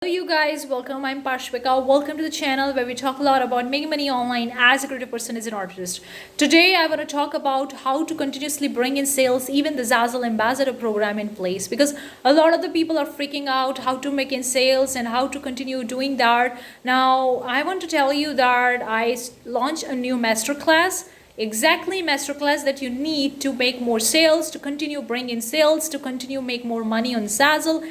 Hello you guys, welcome. I'm Parshvika. Welcome to the channel where we talk a lot about making money online as a creative person, as an artist. Today I want to talk about how to continuously bring in sales, even the Zazzle Ambassador program in place, because a lot of the people are freaking out how to make in sales and how to continue doing that. Now I want to tell you that I launched a new masterclass, exactly masterclass that you need to make more sales, to continue bring in sales, to continue make more money on Zazzle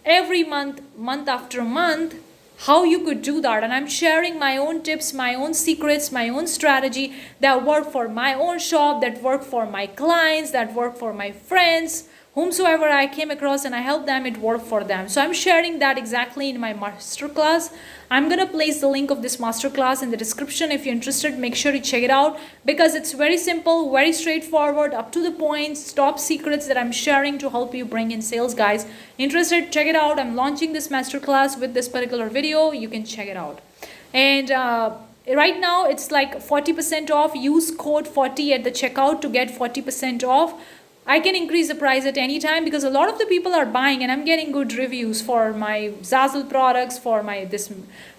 every month after month, how you could do that. And I'm sharing my own tips, my own secrets, my own strategy that work for my own shop, that work for my clients, that work for my friends, whomsoever I came across, and I help them, it worked for them. So I'm sharing that exactly in my masterclass. I'm gonna place the link of this masterclass in the description. If you're interested, make sure to check it out, because it's very simple, very straightforward, up to the point, top secrets that I'm sharing to help you bring in sales, guys. Interested, check it out. I'm launching this masterclass with this particular video. You can check it out. And right now it's like 40% off. Use code 40 at the checkout to get 40% off. I can increase the price at any time because a lot of the people are buying, and I'm getting good reviews for my Zazzle products, for my this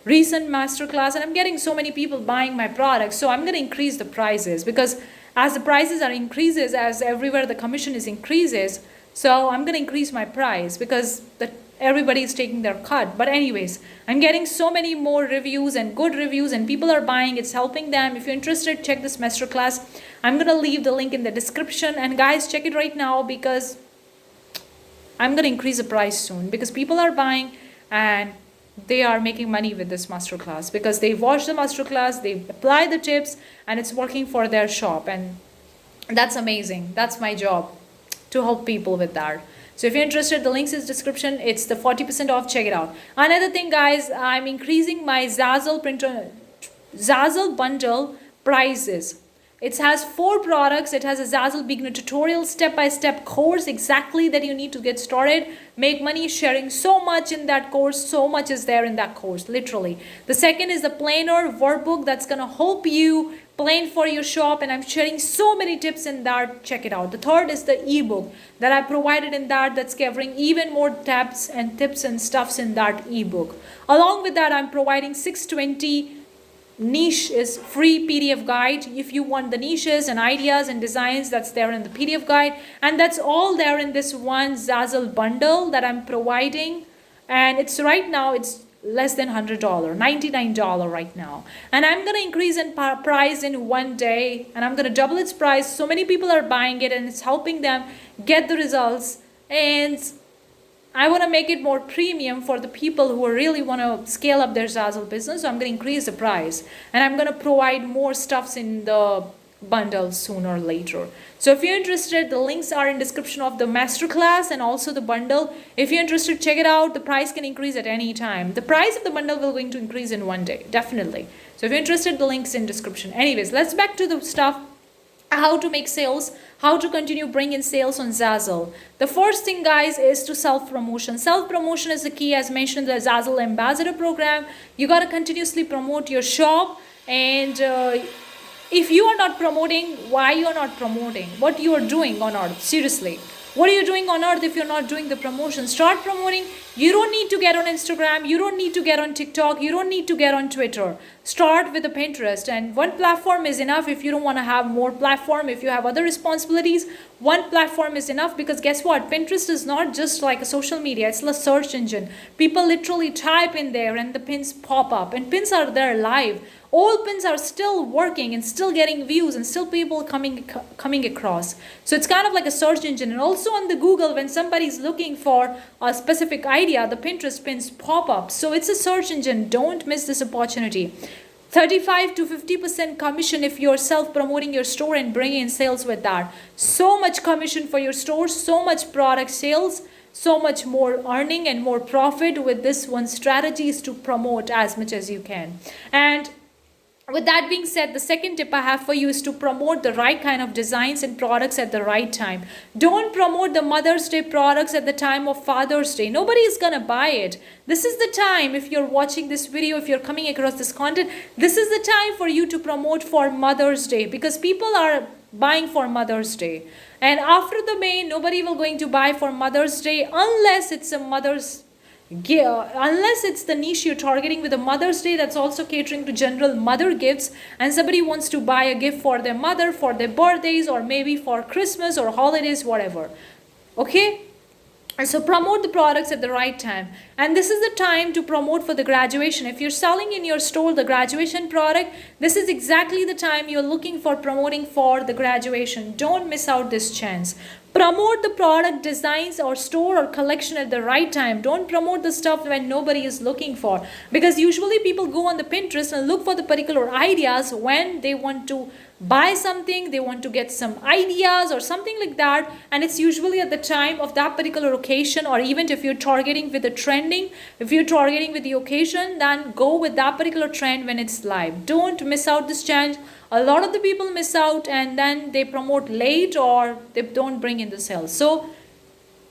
recent masterclass, and I'm getting so many people buying my products. So I'm going to increase the prices, because as the prices are increases, as everywhere the commission is increases, so I'm going to increase my price because everybody is taking their cut. But anyways, I'm getting so many more reviews and good reviews, and people are buying. It's helping them. If you're interested, check this masterclass. I'm gonna leave the link in the description, and guys, check it right now, because I'm gonna increase the price soon, because people are buying and they are making money with this masterclass, because they watch the masterclass, they apply the tips, and it's working for their shop. And that's amazing. That's my job, to help people with that. So if you're interested, the links is description. It's the 40% off. Check it out. Another thing, guys, I'm increasing my Zazzle bundle prices. It has 4 products. It has a Zazzle beginner tutorial, step-by-step course exactly that you need to get started, make money, sharing so much in that course. So much is there in that course, literally. The second is the planner workbook that's going to help you plan for your shop, and I'm sharing so many tips in that. Check it out. The third is the ebook that I provided in that, that's covering even more tips and stuffs in that ebook. Along with that, I'm providing 620 niche is free PDF guide. If you want the niches and ideas and designs, that's there in the PDF guide, and that's all there in this one Zazzle bundle that I'm providing. And it's right now, it's less than $100, $99 right now, and I'm gonna increase in price in one day, and I'm gonna double its price. So many people are buying it, and it's helping them get the results, and I want to make it more premium for the people who really want to scale up their Zazzle business. So I'm going to increase the price, and I'm going to provide more stuffs in the bundle sooner or later. So if you're interested, the links are in description of the masterclass and also the bundle. If you're interested, check it out. The price can increase at any time. The price of the bundle will going to increase in one day, definitely. So if you're interested, the links in description. Anyways, let's back to the stuff. How to make sales, how to continue bring in sales on Zazzle. The first thing, guys, is to self-promotion. Self-promotion is the key, as mentioned in the Zazzle Ambassador program. You got to continuously promote your shop, and if you are not promoting, why you are not promoting? What you are doing on earth? Seriously, what are you doing on earth if you're not doing the promotion? Start promoting. You don't need to get on Instagram. You don't need to get on TikTok. You don't need to get on Twitter. Start with the Pinterest, and one platform is enough. If you don't want to have more platform, if you have other responsibilities, one platform is enough, because guess what? Pinterest is not just like a social media. It's a search engine. People literally type in there and the pins pop up, and pins are there live. All pins are still working and still getting views, and still people coming across. So it's kind of like a search engine. And also on the Google, when somebody's looking for a specific idea, the Pinterest pins pop up. So it's a search engine. Don't miss this opportunity. 35 to 50% commission if you're self-promoting your store and bringing in sales with that. So much commission for your store, so much product sales, so much more earning and more profit with this one strategy, is to promote as much as you can. And with that being said, the second tip I have for you is to promote the right kind of designs and products at the right time. Don't promote the Mother's Day products at the time of Father's Day. Nobody is going to buy it. This is the time, if you're watching this video, if you're coming across this content, this is the time for you to promote for Mother's Day, because people are buying for Mother's Day. And after the May, nobody will going to buy for Mother's Day unless it's a Mother's Unless it's the niche you're targeting with a Mother's Day that's also catering to general mother gifts, and somebody wants to buy a gift for their mother for their birthdays or maybe for Christmas or holidays, whatever. Okay? And so promote the products at the right time. And this is the time to promote for the graduation. If you're selling in your store the graduation product, this is exactly the time you're looking for promoting for the graduation. Don't miss out this chance. Promote the product designs or store or collection at the right time. Don't promote the stuff when nobody is looking for. Because usually people go on the Pinterest and look for the particular ideas when they want to buy something, they want to get some ideas or something like that, and it's usually at the time of that particular occasion, or even if you're targeting with the trending, if you're targeting with the occasion, then go with that particular trend when it's live. Don't miss out this chance. A lot of the people miss out and then they promote late or they don't bring in the sales. So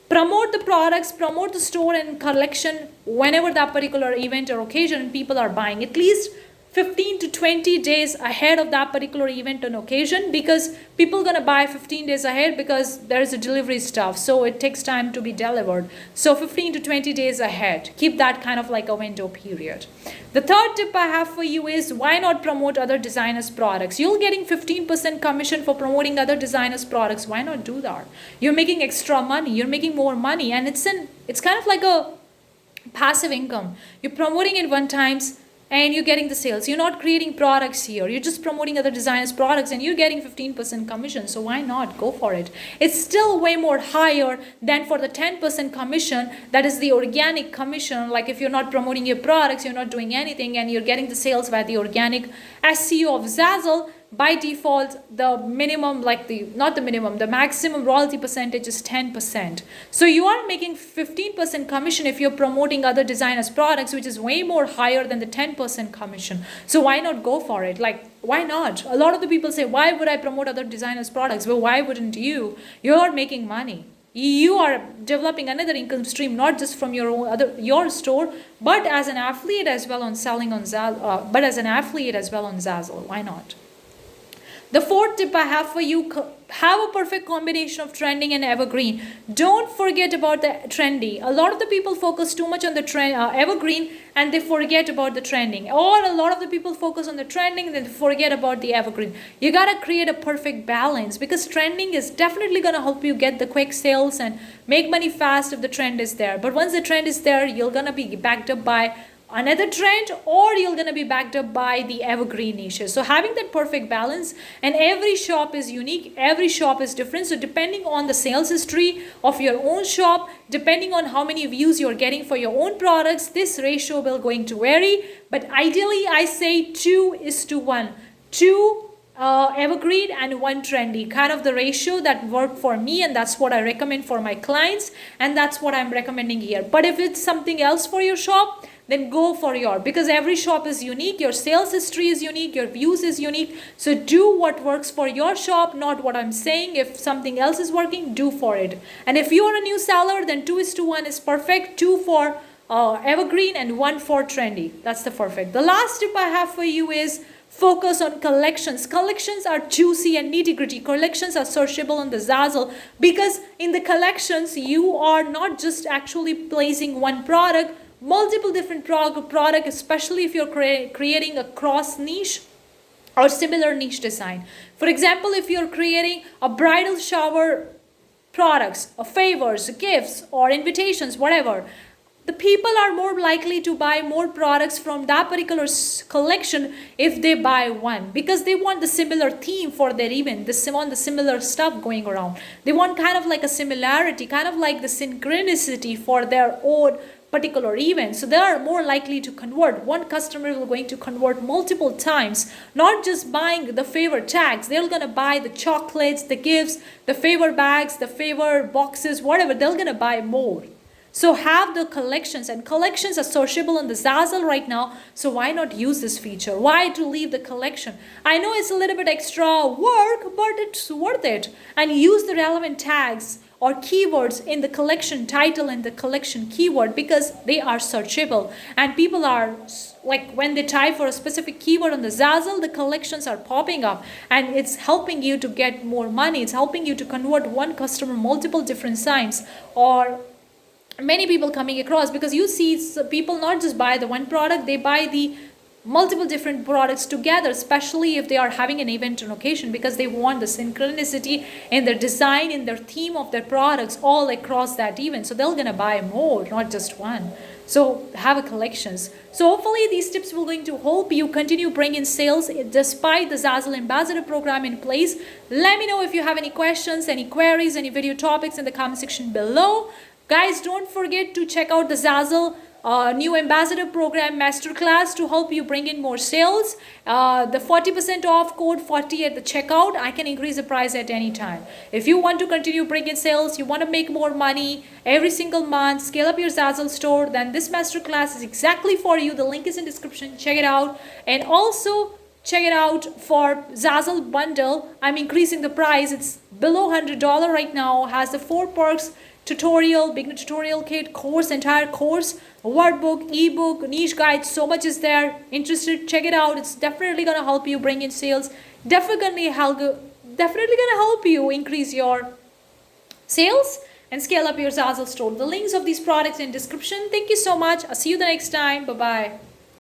promote the products, promote the store and collection whenever that particular event or occasion people are buying. At least 15 to 20 days ahead of that particular event and occasion, because people are going to buy 15 days ahead because there is a delivery stuff, so it takes time to be delivered. So 15 to 20 days ahead, keep that kind of like a window period. The third tip I have for you is, why not promote other designers' products? You're getting 15% commission for promoting other designers' products. Why not do that? You're making extra money, you're making more money, and it's kind of like a passive income. You're promoting it one times and you're getting the sales. You're not creating products here. You're just promoting other designers' products and you're getting 15% commission. So why not go for it? It's still way more higher than for the 10% commission. That is the organic commission. Like if you're not promoting your products, you're not doing anything, and you're getting the sales by the organic SEO of Zazzle. By default, the minimum, the maximum royalty percentage is 10%. So you are making 15% commission if you're promoting other designers' products, which is way more higher than the 10% commission. So why not go for it? Like, why not? A lot of the people say, why would I promote other designers' products? Well, why wouldn't you? You're making money. You are developing another income stream, not just from your store, but as an affiliate as well on selling on Zazzle. Why not? The fourth tip I have for you, have a perfect combination of trending and evergreen. Don't forget about the trendy. A lot of the people focus too much on the evergreen and they forget about the trending. Or a lot of the people focus on the trending and they forget about the evergreen. You gotta create a perfect balance, because trending is definitely gonna help you get the quick sales and make money fast if the trend is there. But once the trend is there, you're gonna be backed up by another trend, or you're going to be backed up by the evergreen niches. So having that perfect balance, and every shop is unique, every shop is different. So depending on the sales history of your own shop, depending on how many views you're getting for your own products, this ratio will going to vary. But ideally, I say 2:1. 2 evergreen and 1 trendy, kind of the ratio that worked for me, and that's what I recommend for my clients, and that's what I'm recommending here. But if it's something else for your shop, then go for because every shop is unique, your sales history is unique, your views is unique. So do what works for your shop, not what I'm saying. If something else is working, do for it. And if you're a new seller, then 2:1 is perfect. 2 for evergreen and 1 for trendy. That's the perfect. The last tip I have for you is focus on collections. Collections are juicy and nitty-gritty. Collections are searchable on the Zazzle, because in the collections, you are not just actually placing one product, multiple different product, especially if you're creating a cross niche or similar niche design. For example, if you're creating a bridal shower products, or favors, gifts, or invitations, whatever, the people are more likely to buy more products from that particular collection if they buy one, because they want the similar theme for their event. They want the similar stuff going around. They want kind of like a similarity, kind of like the synchronicity for their own particular event. So they are more likely to convert. One customer will going to convert multiple times, not just buying the favor tags. They're going to buy the chocolates, the gifts, the favor bags, the favor boxes, whatever. They're going to buy more. So have the collections, and collections are searchable on the Zazzle right now. So why not use this feature? Why to leave the collection? I know it's a little bit extra work, but it's worth it. And use the relevant tags or keywords in the collection title and the collection keyword, because they are searchable. And people are, like, when they type for a specific keyword on the Zazzle, the collections are popping up, and it's helping you to get more money. It's helping you to convert one customer multiple different times, or many people coming across, because you see people not just buy the one product, they buy the multiple different products together, especially if they are having an event on occasion, because they want the synchronicity in their design, in their theme of their products all across that event. So they're gonna buy more, not just one. So have a collections. So hopefully these tips will going to help you continue bringing sales despite the Zazzle Ambassador program in place. Let me know if you have any questions, any queries, any video topics in the comment section below. Guys, don't forget to check out the Zazzle new ambassador program masterclass to help you bring in more sales. The 40% off code 40 at the checkout. I can increase the price at any time. If you want to continue bringing sales, you want to make more money every single month, scale up your Zazzle store, then this masterclass is exactly for you. The link is in description. Check it out. And also check it out for Zazzle bundle. I'm increasing the price. It's below $100 right now. Has the 4 perks, tutorial, beginner tutorial kit, course, entire course, workbook, ebook, niche guide, so much is there. Interested, check it out. It's definitely gonna help you bring in sales. Definitely gonna help you increase your sales and scale up your Zazzle store. The links of these products in description. Thank you so much. I'll see you the next time. Bye bye.